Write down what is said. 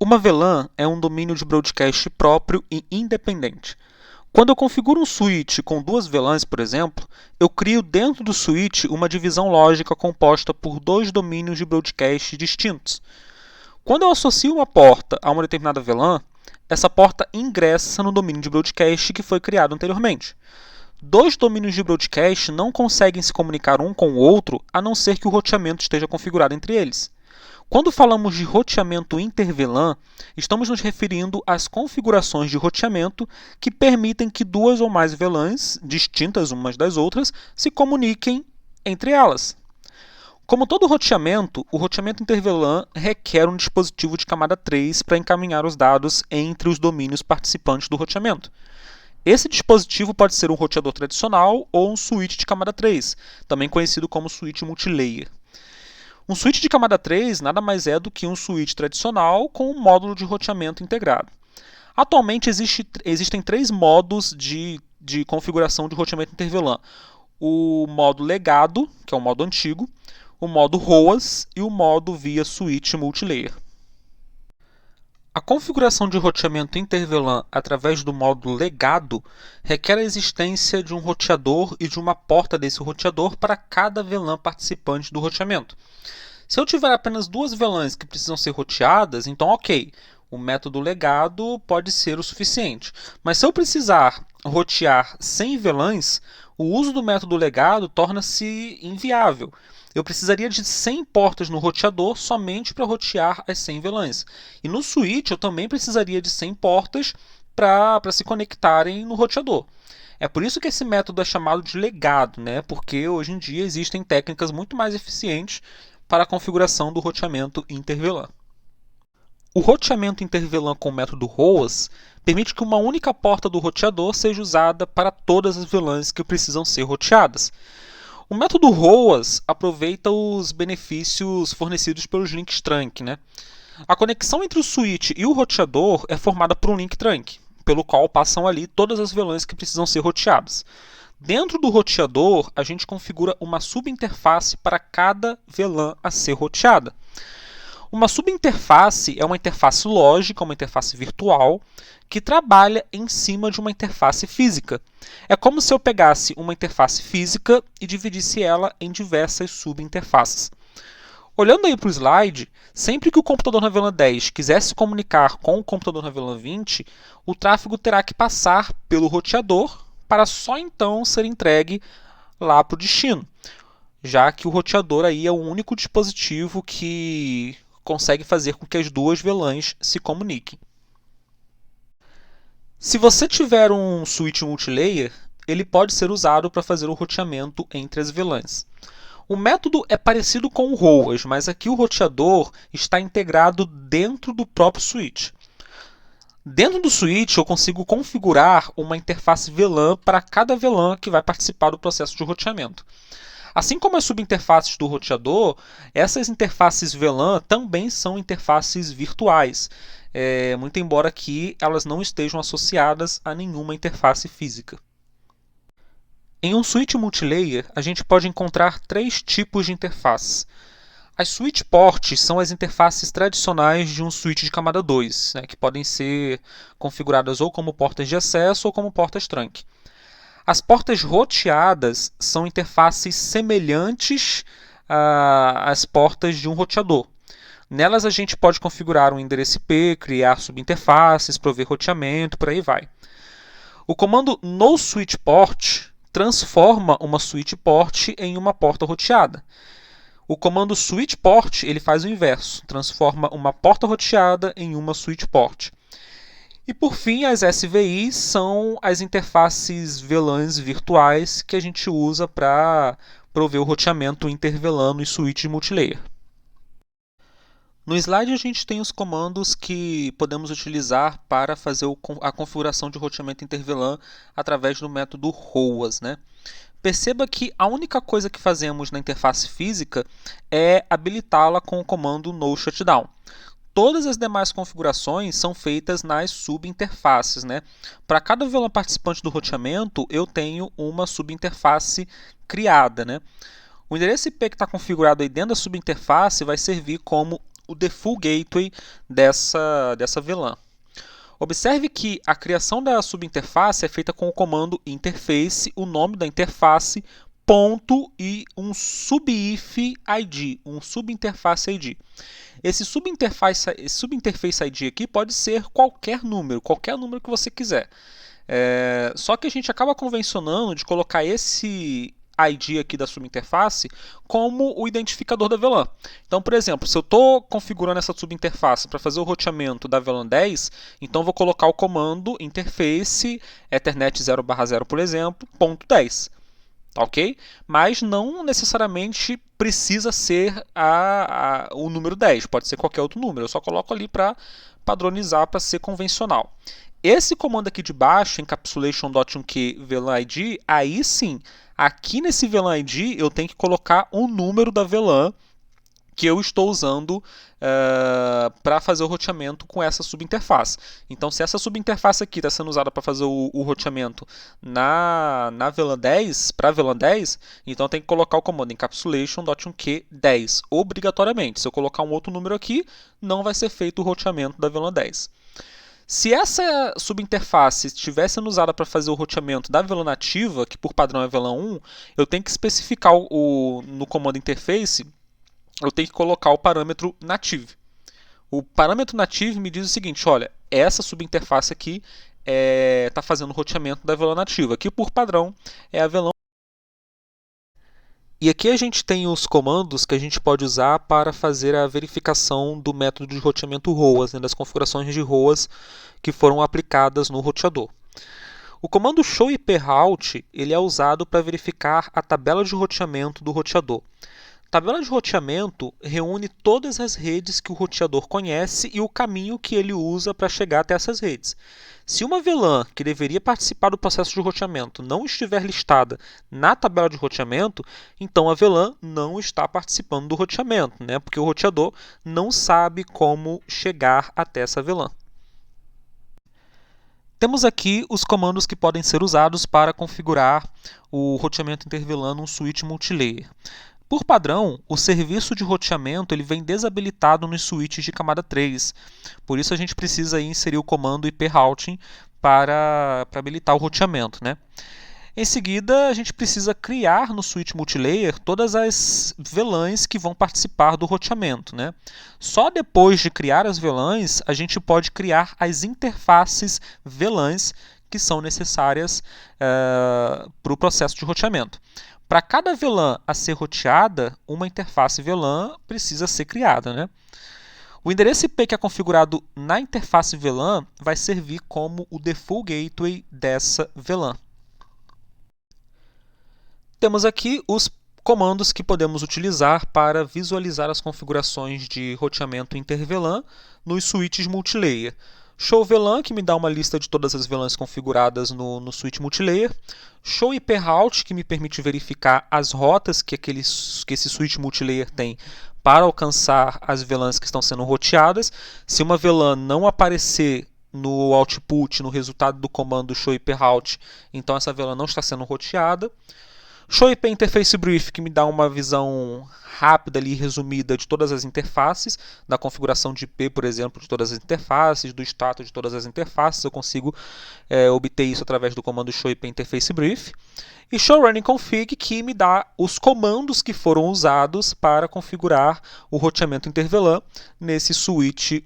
Uma VLAN é um domínio de broadcast próprio e independente. Quando eu configuro um switch com duas VLANs, por exemplo, eu crio dentro do switch uma divisão lógica composta por dois domínios de broadcast distintos. Quando eu associo uma porta a uma determinada VLAN, essa porta ingressa no domínio de broadcast que foi criado anteriormente. Dois domínios de broadcast não conseguem se comunicar um com o outro a não ser que o roteamento esteja configurado entre eles. Quando falamos de roteamento inter-VLAN, estamos nos referindo às configurações de roteamento que permitem que duas ou mais VLANs, distintas umas das outras, se comuniquem entre elas. Como todo roteamento, o roteamento inter-VLAN requer um dispositivo de camada 3 para encaminhar os dados entre os domínios participantes do roteamento. Esse dispositivo pode ser um roteador tradicional ou um switch de camada 3, também conhecido como switch multilayer. Um switch de camada 3 nada mais é do que um switch tradicional com um módulo de roteamento integrado. Atualmente existem três modos de configuração de roteamento inter-VLAN. O modo legado, que é o modo antigo, o modo ROAS e o modo via switch multilayer. A configuração de roteamento inter-VLAN através do modo legado requer a existência de um roteador e de uma porta desse roteador para cada VLAN participante do roteamento. Se eu tiver apenas duas VLANs que precisam ser roteadas, então ok, o método legado pode ser o suficiente. Mas se eu precisar rotear 100 VLANs, o uso do método legado torna-se inviável. Eu precisaria de 100 portas no roteador somente para rotear as 100 VLANs. E no switch eu também precisaria de 100 portas para se conectarem no roteador. É por isso que esse método é chamado de legado, né? Porque hoje em dia existem técnicas muito mais eficientes para a configuração do roteamento inter-VLAN. O roteamento inter-VLAN com o método ROAS permite que uma única porta do roteador seja usada para todas as VLANs que precisam ser roteadas. O método ROAS aproveita os benefícios fornecidos pelos links trunk, né? A conexão entre o switch e o roteador é formada por um link trunk, pelo qual passam ali todas as VLANs que precisam ser roteadas. Dentro do roteador, a gente configura uma subinterface para cada VLAN a ser roteada. Uma subinterface é uma interface lógica, uma interface virtual, que trabalha em cima de uma interface física. É como se eu pegasse uma interface física e dividisse ela em diversas subinterfaces. Olhando aí para o slide, sempre que o computador na VLAN 10 quiser se comunicar com o computador na VLAN 20, o tráfego terá que passar pelo roteador para só então ser entregue lá para o destino, já que o roteador aí é o único dispositivo que consegue fazer com que as duas VLANs se comuniquem. Se você tiver um switch multilayer, ele pode ser usado para fazer o roteamento entre as VLANs. O método é parecido com o ROAS, mas aqui o roteador está integrado dentro do próprio switch. Dentro do switch, eu consigo configurar uma interface VLAN para cada VLAN que vai participar do processo de roteamento. Assim como as subinterfaces do roteador, essas interfaces VLAN também são interfaces virtuais, muito embora aqui elas não estejam associadas a nenhuma interface física. Em um switch multilayer, a gente pode encontrar três tipos de interfaces. As switch ports são as interfaces tradicionais de um switch de camada 2, né, que podem ser configuradas ou como portas de acesso ou como portas trunk. As portas roteadas são interfaces semelhantes às portas de um roteador. Nelas a gente pode configurar um endereço IP, criar subinterfaces, prover roteamento, por aí vai. O comando noSwitchPort transforma uma switch port em uma porta roteada. O comando switchPort ele faz o inverso, transforma uma porta roteada em uma switch port. E por fim, as SVIs são as interfaces VLANs virtuais que a gente usa para prover o roteamento inter-VLAN no switch multilayer. No slide a gente tem os comandos que podemos utilizar para fazer a configuração de roteamento inter-VLAN através do método ROAS, né? Perceba que a única coisa que fazemos na interface física é habilitá-la com o comando noShutdown. Todas as demais configurações são feitas nas subinterfaces, né? Para cada VLAN participante do roteamento, eu tenho uma subinterface criada, né? O endereço IP que está configurado aí dentro da subinterface vai servir como o default gateway dessa VLAN. Observe que a criação da subinterface é feita com o comando interface, o nome da interface, ponto e um subif ID, um subinterface ID. Esse subinterface ID aqui pode ser qualquer número que você quiser. Só que a gente acaba convencionando de colocar esse ID aqui da subinterface como o identificador da VLAN. Então, por exemplo, se eu estou configurando essa subinterface para fazer o roteamento da VLAN 10, então vou colocar o comando interface ethernet 0/0, por exemplo, ponto 10. Ok? Mas não necessariamente precisa ser o número 10, pode ser qualquer outro número. Eu só coloco ali para padronizar, para ser convencional. Esse comando aqui de baixo, encapsulation.1q VLAN ID, aí sim, aqui nesse VLAN ID eu tenho que colocar o número da VLAN que eu estou usando para fazer o roteamento com essa subinterface. Então, se essa subinterface aqui está sendo usada para fazer o roteamento na VLAN 10, para a VLAN 10, então eu tenho que colocar o comando encapsulation.1q 10, obrigatoriamente. Se eu colocar um outro número aqui, não vai ser feito o roteamento da VLAN 10. Se essa subinterface estiver sendo usada para fazer o roteamento da VLAN nativa, que por padrão é VLAN 1, eu tenho que especificar no comando interface, eu tenho que colocar o parâmetro native. O parâmetro native me diz o seguinte, olha, essa subinterface aqui está fazendo o roteamento da VLAN nativa, que por padrão é a VLAN. E aqui a gente tem os comandos que a gente pode usar para fazer a verificação do método de roteamento ROAS, das configurações de ROAS que foram aplicadas no roteador. O comando showIProute ele é usado para verificar a tabela de roteamento do roteador. Tabela de roteamento reúne todas as redes que o roteador conhece e o caminho que ele usa para chegar até essas redes. Se uma VLAN que deveria participar do processo de roteamento não estiver listada na tabela de roteamento, então a VLAN não está participando do roteamento, porque o roteador não sabe como chegar até essa VLAN. Temos aqui os comandos que podem ser usados para configurar o roteamento inter-VLAN num switch multilayer. Por padrão, o serviço de roteamento ele vem desabilitado nos switches de camada 3. Por isso a gente precisa inserir o comando IProuting para habilitar o roteamento. Em seguida, a gente precisa criar no switch multilayer todas as VLANs que vão participar do roteamento. Só depois de criar as VLANs, a gente pode criar as interfaces VLANs que são necessárias para o processo de roteamento. Para cada VLAN a ser roteada, uma interface VLAN precisa ser criada. O endereço IP que é configurado na interface VLAN vai servir como o default gateway dessa VLAN. Temos aqui os comandos que podemos utilizar para visualizar as configurações de roteamento inter-VLAN nos switches multilayer. ShowVLAN, que me dá uma lista de todas as VLANs configuradas no switch multilayer. ShowIProute, que me permite verificar as rotas que esse switch multilayer tem para alcançar as VLANs que estão sendo roteadas. Se uma VLAN não aparecer no output, no resultado do comando ShowIProute, então essa VLAN não está sendo roteada. ShowIP Interface Brief, que me dá uma visão rápida e resumida de todas as interfaces, da configuração de IP, por exemplo, de todas as interfaces, do status de todas as interfaces. Eu consigo obter isso através do comando ShowIP Interface Brief. E ShowRunningConfig, que me dá os comandos que foram usados para configurar o roteamento inter-VLAN nesse switch